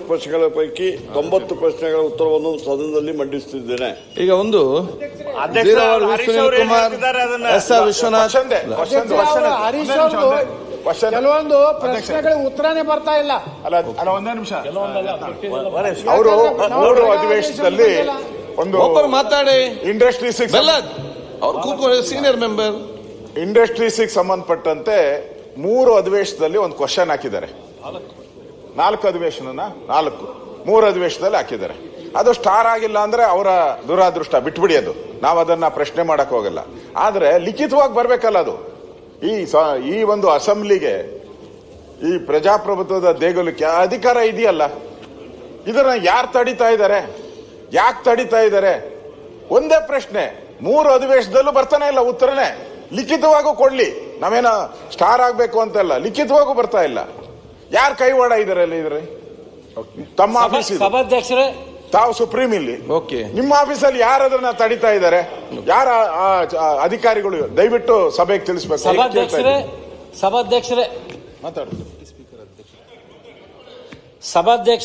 ಪ್ರಶ್ನೆಗಳ ಪೈಕಿ 90 ಪ್ರಶ್ನೆಗಳ ಉತ್ತರವನ್ನು ಸದನದಲ್ಲಿ ಮಂಡಿಸುತ್ತಿದ್ದೇನೆ. ಈಗ ಒಂದು ಕೆಲವೊಂದು ಪ್ರಶ್ನೆಗಳ ಉತ್ತರನೇ ಬರ್ತಾ ಇಲ್ಲ. ಒಂದೇ ನಿಮಿಷ, ಅವರು 3 ಅಧಿವೇಶನದಲ್ಲಿ ಒಂದು ಒಬ್ಬರು ಮಾತಾಡಿ. ಇಂಡಸ್ಟ್ರಿ 6 ಅವ್ರು ಕೂತ್ಕೊಳ್ಳಿ, ಸೀನಿಯರ್ ಮೆಂಬರ್. ಇಂಡಸ್ಟ್ರಿ 6 ಸಂಬಂಧಪಟ್ಟಂತೆ 3 ಅಧಿವೇಶನದಲ್ಲಿ ಒಂದು ಕ್ವಶನ್ ಹಾಕಿದ್ದಾರೆ. 4 ಅಧಿವೇಶನ 3 ಅಧಿವೇಶನದಲ್ಲಿ ಹಾಕಿದ್ದಾರೆ. ಅದು ಸ್ಟಾರ್ ಆಗಿಲ್ಲ ಅಂದ್ರೆ ಅವರ ದುರಾದೃಷ್ಟ, ಬಿಟ್ಬಿಡಿ, ಅದು ನಾವು ಅದನ್ನ ಪ್ರಶ್ನೆ ಮಾಡಕ್ ಹೋಗಲ್ಲ. ಆದ್ರೆ ಲಿಖಿತವಾಗಿ ಬರ್ಬೇಕಲ್ಲ ಅದು. ಈ ಒಂದು ಅಸೆಂಬ್ಲಿಗೆ, ಈ ಪ್ರಜಾಪ್ರಭುತ್ವದ ದೇಗುಲಕ್ಕೆ ಅಧಿಕಾರ ಇದೆಯಲ್ಲ, ಇದನ್ನ ಯಾರು ತಡಿತಾ ಇದ್ದಾರೆ, ಯಾಕೆ ತಡಿತಾ ಇದ್ದಾರೆ? ಒಂದೇ ಪ್ರಶ್ನೆ 3 ಅಧಿವೇಶನದಲ್ಲೂ ಬರ್ತಾನೆ ಇಲ್ಲ ಉತ್ತರನೇ. ಲಿಖಿತವಾಗೂ ಕೊಡ್ಲಿ, ನಾವೇನ ಸ್ಟಾರ್ ಆಗ್ಬೇಕು ಅಂತಲ್ಲ, ಲಿಖಿತವಾಗೂ ಬರ್ತಾ ಇಲ್ಲ. ಯಾರು ಕೈವಾಡ ಇದಾರೆ ಇದ್ರಿ? ತಮ್ಮ ಆಫೀಸ್, ಸಭಾಧ್ಯಕ್ಷರೇ, ತಾವು ಸುಪ್ರೀಂ ಇಲ್ಲಿ, ಓಕೆ, ನಿಮ್ಮ ಆಫೀಸಲ್ಲಿ ಯಾರು ಅದನ್ನ ತಡಿತಾ ಇದ್ದಾರೆ? ಯಾರ ಅಧಿಕಾರಿಗಳು? ದಯವಿಟ್ಟು ಸಭೆಗೆ ತಿಳಿಸಬೇಕು. ಸಭಾಧ್ಯಕ್ಷರೇ ಮಾತಾಡು. ಸಭಾಧ್ಯಕ್ಷ